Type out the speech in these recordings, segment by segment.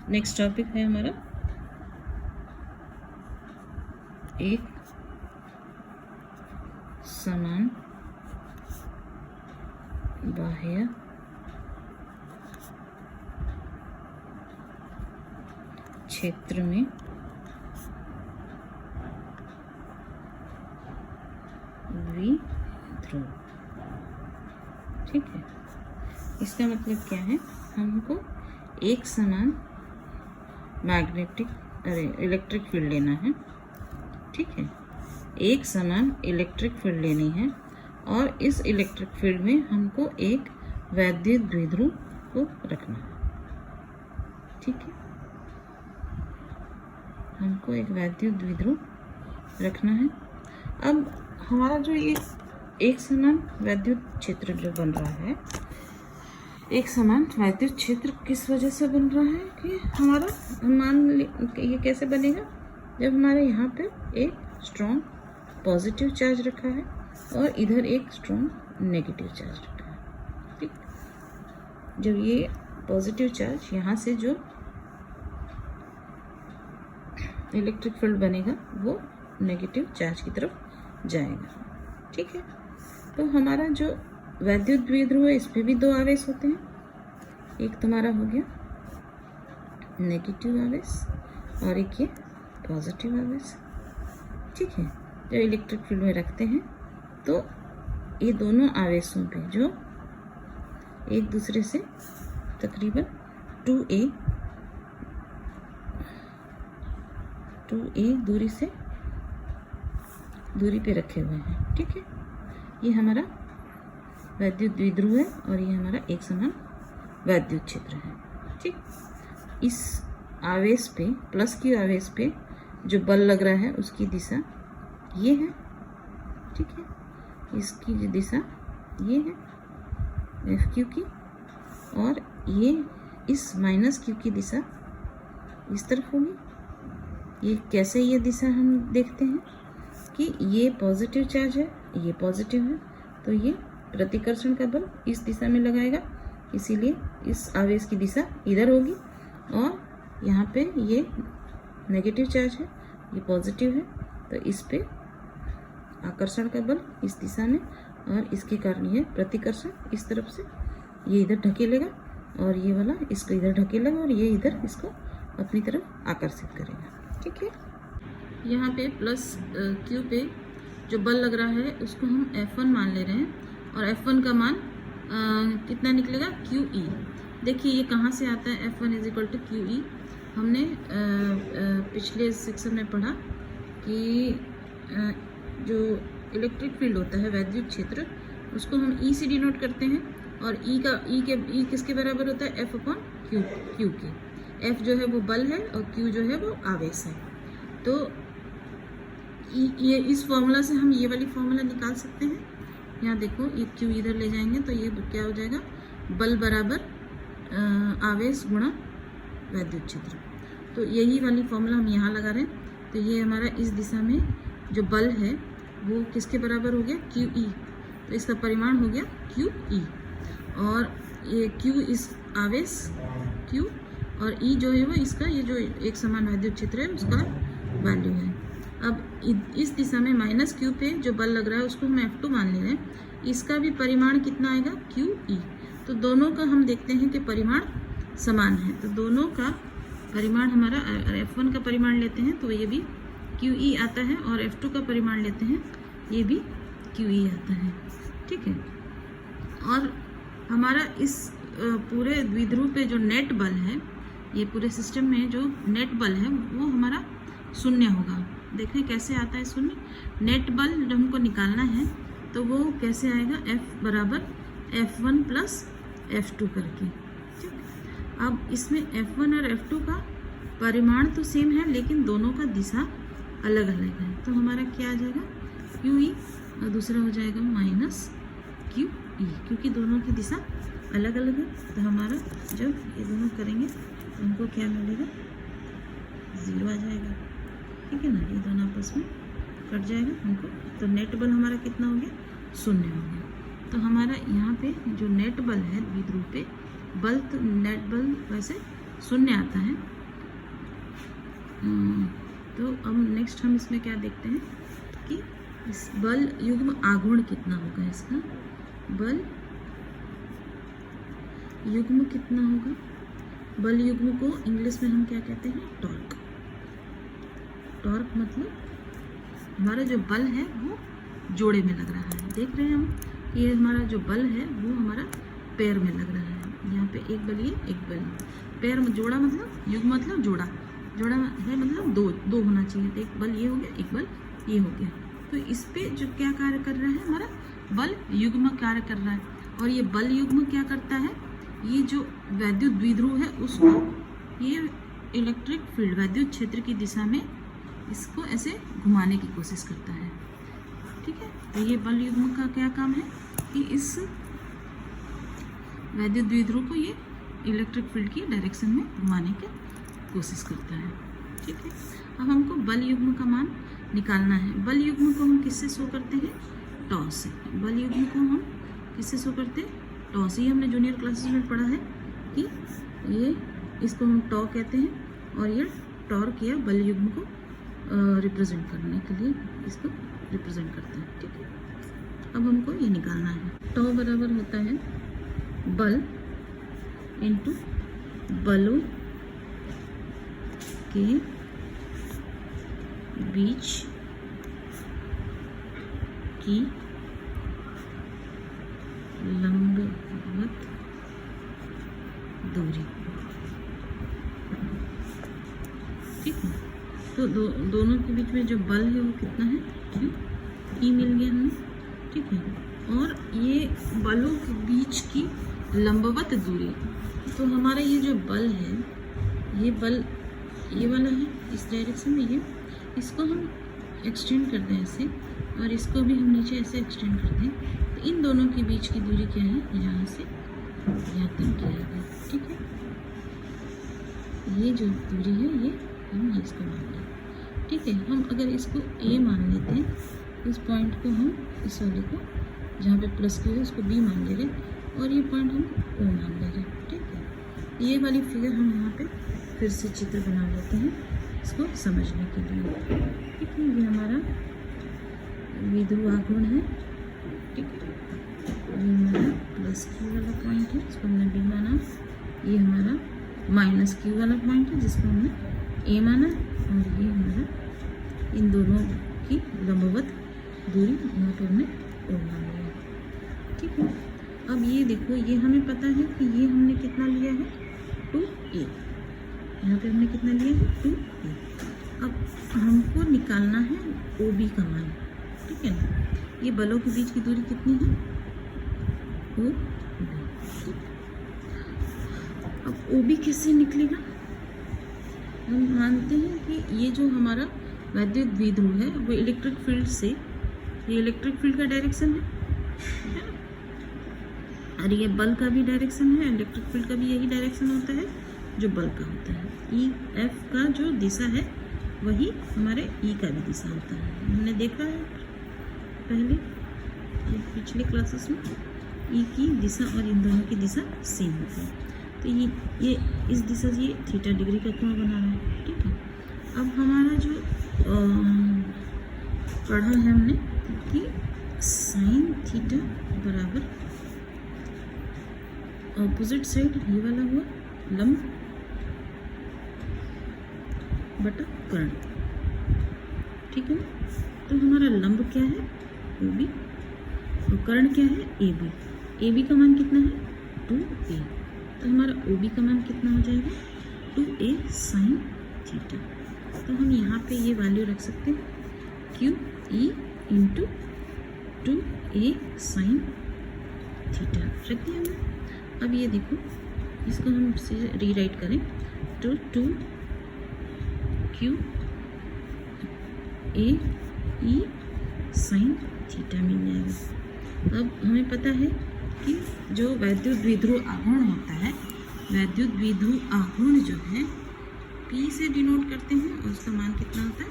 Next topic है हमारा एक समान बाह्य क्षेत्र में द्विध्रुव। ठीक है, इसका मतलब क्या है, हमको एक समान इलेक्ट्रिक फील्ड लेना है। ठीक है, एक समान इलेक्ट्रिक फील्ड लेनी है और इस इलेक्ट्रिक फील्ड में हमको एक वैद्युत द्विध्रुव को रखना है। ठीक है, हमको एक वैद्युत द्विध्रुव रखना है। अब हमारा जो ये एक समान वैद्युत क्षेत्र जो बन रहा है, एक समान वैद्युत क्षेत्र किस वजह से बन रहा है कि हमारा ये कैसे बनेगा, जब हमारे यहाँ पे एक स्ट्रॉन्ग पॉजिटिव चार्ज रखा है और इधर एक स्ट्रॉन्ग नेगेटिव चार्ज रखा है। ठीक, जब ये पॉजिटिव चार्ज यहाँ से जो इलेक्ट्रिक फील्ड बनेगा वो नेगेटिव चार्ज की तरफ जाएगा। ठीक है, तो हमारा जो वैद्युत द्विध्रुव है इस पे भी दो आवेश होते हैं, एक तुम्हारा हो गया नेगेटिव आवेश और एक ये पॉजिटिव आवेश। ठीक है, जब इलेक्ट्रिक फील्ड में रखते हैं तो ये दोनों आवेशों पे जो एक दूसरे से तकरीबन 2a दूरी पे रखे हुए हैं। ठीक है, ये हमारा वैद्युत द्विध्रुव है और ये हमारा एक समान वैद्युत क्षेत्र है। ठीक, इस आवेश पे प्लस की आवेश पे जो बल लग रहा है उसकी दिशा ये है। ठीक है, इसकी जो दिशा ये है FQ की, और ये इस माइनस Q की दिशा इस तरफ होगी। ये कैसे, ये दिशा हम देखते हैं कि ये पॉजिटिव चार्ज है, ये पॉजिटिव है, तो ये प्रतिकर्षण का बल इस दिशा में लगाएगा, इसीलिए इस आवेश की दिशा इधर होगी। और यहाँ पे ये नेगेटिव चार्ज है, ये पॉजिटिव है, तो इस पे आकर्षण का बल इस दिशा में, और इसके कारण ये प्रतिकर्षण इस तरफ से ये इधर ढकेलेगा और ये वाला इसको इधर ढकेलेगा और ये इधर इसको अपनी तरफ आकर्षित करेगा। ठीक है, यहाँ पे प्लस Q पे जो बल लग रहा है उसको हम F1 मान ले रहे हैं और F1 का मान कितना निकलेगा, QE। देखिए ये कहाँ से आता है, F1 = QE। हमने पिछले सेक्शन में पढ़ा कि जो इलेक्ट्रिक फील्ड होता है वैद्युत क्षेत्र, उसको हम E से डिनोट करते हैं और E किसके बराबर होता है, F/Q के। F जो है वो बल है और Q जो है वो आवेश है। तो ये इस फॉर्मूला से हम ये वाली फॉर्मूला निकाल सकते हैं। यहाँ देखो ये Q इधर ले जाएंगे तो ये क्या हो जाएगा, बल बराबर आवेश गुणा वैद्युत क्षेत्र। तो यही वाली फॉर्मूला हम यहाँ लगा रहे हैं। तो ये हमारा इस दिशा में जो बल है वो किसके बराबर हो गया, QE। तो इसका परिमाण हो गया QE, और ये Q इस आवेश Q और E जो है वो इसका, ये जो एक समान वैद्युत क्षेत्र है उसका वैल्यू है। अब इस दिशा में माइनस Q पे जो बल लग रहा है उसको हम F2 मान ले रहे हैं, इसका भी परिमाण कितना आएगा, QE। तो दोनों का हम देखते हैं कि परिमाण समान है, तो दोनों का परिमाण हमारा F1 का परिमाण लेते हैं तो ये भी QE आता है, और F2 का परिमाण लेते हैं ये भी QE आता है। ठीक है, और हमारा इस पूरे द्विध्रुव पे जो नेट बल है, ये पूरे सिस्टम में जो नेट बल है वो हमारा शून्य होगा। देखें कैसे आता है शून्य, नेट बल जब हमको निकालना है तो वो कैसे आएगा, F बराबर F1 + F2 करके। ठीक, अब इसमें F1 और F2 का परिमाण तो सेम है लेकिन दोनों का दिशा अलग अलग है, तो हमारा क्या आ जाएगा, QE, और दूसरा हो जाएगा -QE, क्योंकि दोनों की दिशा अलग अलग है। तो हमारा जब ये दोनों करेंगे तो हमको क्या मिलेगा, 0 आ जाएगा। ठीक है ना, ये दोनों आपस में कट जाएगा हमको, तो नेट बल हमारा कितना हो गया, 0 हो गया। तो हमारा यहाँ पे जो नेट बल है द्विध्रुव पे बल, तो नेट बल वैसे शून्य आता है। तो अब नेक्स्ट हम इसमें क्या देखते हैं कि इस बल युग्म आघूर्ण कितना होगा, इसका बल युग्म कितना होगा। बल युग्म को इंग्लिश में हम क्या कहते हैं, टॉर्क। टॉर्क मतलब हमारा जो बल है वो जोड़े में लग रहा है। देख रहे हैं हम, ये हमारा जो बल है वो हमारा पैर में लग रहा है। यहाँ पे एक बल, ये एक बल, पैर में जोड़ा मतलब युग्म मतलब जोड़ा, जोड़ा है मतलब दो होना चाहिए। तो एक बल ये हो गया, एक बल ये हो गया। तो इस पे जो क्या कार्य कर रहा है, हमारा बल युग्म कार्य कर रहा है। और ये बल युग्म क्या करता है, ये जो वैद्युत द्विध्रुव है उसको ये इलेक्ट्रिक फील्ड वैद्युत क्षेत्र की दिशा में इसको ऐसे घुमाने की कोशिश करता है। ठीक है, तो ये बल युग्म का क्या काम है कि इस वैद्युत द्विध्रुव को ये इलेक्ट्रिक फील्ड की डायरेक्शन में घुमाने की कोशिश करता है। ठीक है, अब हमको बल युग्म का मान निकालना है। बल युग्म को हम किससे शो करते हैं, टॉ से। बल युग्म को हम किससे शो करते हैं, टॉ से। हमने जूनियर क्लासेस में पढ़ा है कि ये इसको हम टॉ कहते हैं और ये टॉर्क या बल युग्म को रिप्रेजेंट करने के लिए इसको रिप्रेजेंट करते हैं। ठीक है, अब हमको ये निकालना है। टॉ बराबर होता है बल इंटू बलों के बीच की लंबवत दूरी। ठीक है, तो दोनों के बीच में जो बल है वो कितना है, क्यू ई मिल गया हमें। ठीक है, और ये बलों के बीच की लंबवत दूरी, तो हमारा ये जो बल है, ये बल ये वाला है इस डायरेक्शन में, ये इसको हम एक्सटेंड कर दें ऐसे, और इसको भी हम नीचे ऐसे एक्सटेंड कर दें। तो इन दोनों के बीच की दूरी क्या है, यहाँ से यहाँ तक की है। ठीक है, ये जो दूरी है ये हम इसको मान लें। ठीक है, हम अगर इसको ए मान लेते हैं, इस पॉइंट को हम इस वाले को जहाँ पे प्लस की है उसको बी मान ले रहे, और ये पॉइंट हम ओ मान ले रहे। ठीक है, ये वाली फिगर हम यहाँ पे फिर से चित्र बना लेते हैं इसको समझने के लिए। ठीक है, ये हमारा द्विध्रुव आघूर्ण है। ठीक है, ये हमारा प्लस क्यू वाला पॉइंट है, इसको हमने बी माना। ये हमारा माइनस क्यू वाला पॉइंट है जिसको हमने ए माना, और ये हमारा इन दोनों की लंबवत दूरी यहाँ पर हमने ओ मान लिया। ठीक है, अब ये देखो, ये हमें पता है कि ये हमने कितना लिया है, 2a। यहाँ पे हमने कितना लिया है, 2a। अब हमको निकालना है OB का मान। ठीक है ना, ये बलों के बीच की दूरी कितनी है, OB। अब OB कैसे निकलेगा, हम मानते हैं कि ये जो हमारा वैद्युत द्विध्रुव है वो इलेक्ट्रिक फील्ड से, ये इलेक्ट्रिक फील्ड का डायरेक्शन है ना, और ये बल का भी डायरेक्शन है, इलेक्ट्रिक फील्ड का भी यही डायरेक्शन होता है जो बल का होता है। EF का जो दिशा है वही हमारे E का भी दिशा होता है। हमने देखा है पहले पिछले क्लासेस में, E की दिशा और इन दोनों की दिशा सेम होती है। तो ये इस दिशा से ये थीटा डिग्री का कोण बना रहा है। ठीक है, अब हमारा जो पढ़ा है हमने कि साइन थीटा बराबर ऑपोजिट साइड ये वाला हुआ लंब बटा कर्ण। ठीक है, तो हमारा लंब क्या है, OB, और कर्ण क्या है, AB। AB का मान कितना है, 2a। तो हमारा OB का मान कितना हो जाएगा, 2a साइन थीटा। तो हम यहाँ पे ये वैल्यू रख सकते हैं, QE into 2a sine theta रख दिया हमने। अब ये देखो, इसको हम रीराइट करें तो 2QA E साइन थीटा मिल जाएगा। अब हमें पता है कि जो वैद्युत द्विध्रुव आघूर्ण होता है, वैद्युत द्विध्रुव आघूर्ण जो है P से डिनोट करते हैं, और उसका मान कितना होता है,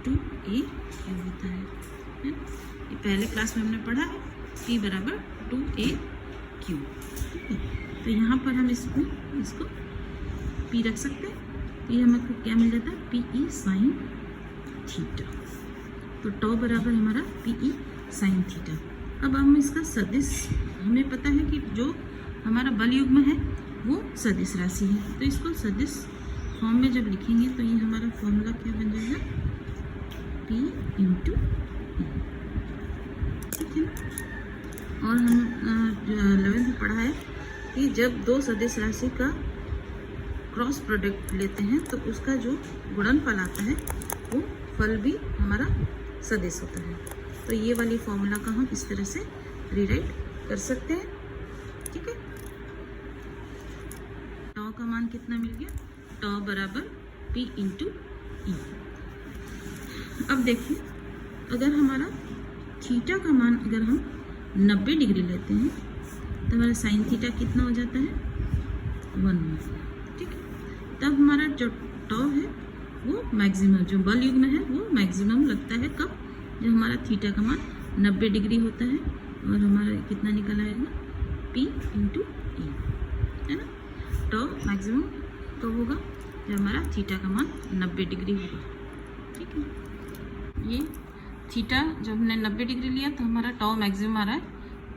2AQ होता है। ये पहले क्लास में हमने पढ़ा है, P बराबर 2AQ। ठीक है, तो यहाँ पर हम इसको पी रख सकते हैं, तो ये हमको क्या मिल जाता है, पी ई साइन थीटा। तो टॉ बराबर हमारा पी ई साइन थीटा। अब हम इसका सदिश, हमें पता है कि जो हमारा बल युग्म है वो सदिश राशि है, तो इसको सदिश फॉर्म में जब लिखेंगे तो ये हमारा फॉर्मूला क्या बन जाएगा, P इंटू ई, ठीक है ना। और हम 11th में पढ़ा है कि जब दो सदिश राशि का क्रॉस प्रोडक्ट लेते हैं तो उसका जो गुणनफल आता है वो फल भी हमारा सदिश होता है। तो ये वाली फॉर्मूला का हम इस तरह से रीराइट कर सकते हैं, ठीक है। टॉ का मान कितना मिल गया, टॉ बराबर P इंटू ई। अब देखिए, अगर हमारा थीटा का मान अगर हम 90 डिग्री लेते हैं तो हमारा साइन थीटा कितना हो जाता है, 1, ठीक है। तब हमारा जो टॉ है वो मैक्सिमम, जो बल युग्म है वो मैक्सिमम लगता है कब, जब हमारा थीटा का मान 90 डिग्री होता है और हमारा कितना निकल आएगा, P इंटू ई, है ना। टॉ मैक्सिमम तो होगा जब हमारा थीटा का मान 90 डिग्री होगा, ठीक है। ये थीटा जब हमने 90 डिग्री लिया तो हमारा टॉ मैक्सिमम आ रहा है,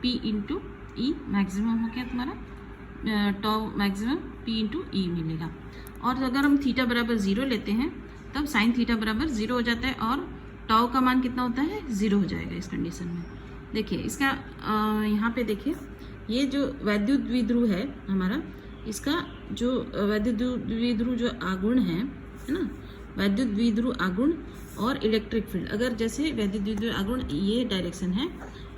P इंटू ई मैक्सिमम हो गया तुम्हारा, टॉ मैक्सिमम P इंटू ई मिलेगा। और अगर हम थीटा बराबर 0 लेते हैं तब साइन थीटा बराबर 0 हो जाता है और टॉ का मान कितना होता है, 0 हो जाएगा इस कंडीशन में। देखिए इसका यहाँ पे देखिए, ये जो वैद्युत द्विध्रुव है हमारा, इसका जो वैद्युत द्विध्रुव जो आगुण है ना, वैद्युत द्विध्रुव आगुण और इलेक्ट्रिक फील्ड, अगर जैसे वैद्युत द्विध्रुव आगुण ये डायरेक्शन है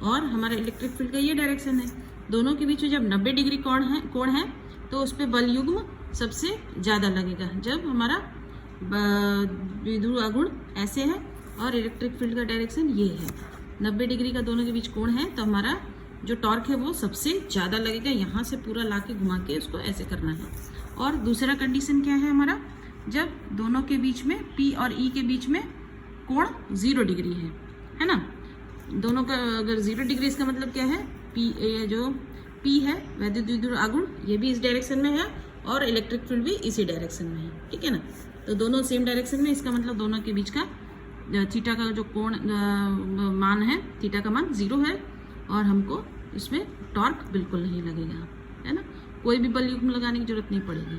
और हमारा इलेक्ट्रिक फील्ड का ये डायरेक्शन है, दोनों के बीच में जब 90 डिग्री कोण है तो उस पर बल युग्म सबसे ज़्यादा लगेगा। जब हमारा द्विध्रुव आगुण ऐसे है और इलेक्ट्रिक फील्ड का डायरेक्शन ये है, 90 डिग्री का दोनों के बीच कोण है, तो हमारा जो टॉर्क है वो सबसे ज़्यादा लगेगा। यहाँ से पूरा ला के घुमा के उसको ऐसे करना है। और दूसरा कंडीशन क्या है हमारा, जब दोनों के बीच में P और E के बीच में कोण 0 डिग्री है ना। दोनों का अगर 0 डिग्री, इसका मतलब क्या है, जो P है वैद्युत द्विध्रुव आगुण, ये भी इस डायरेक्शन में है और इलेक्ट्रिक फील्ड भी इसी डायरेक्शन में है, ठीक है ना। तो दोनों सेम डायरेक्शन में, इसका मतलब दोनों के बीच का थीटा का जो कोण मान है, थीटा का मान 0 है और हमको इसमें टॉर्क बिल्कुल नहीं लगेगा, है ना। कोई भी बल युग्म लगाने की जरूरत नहीं पड़ेगी।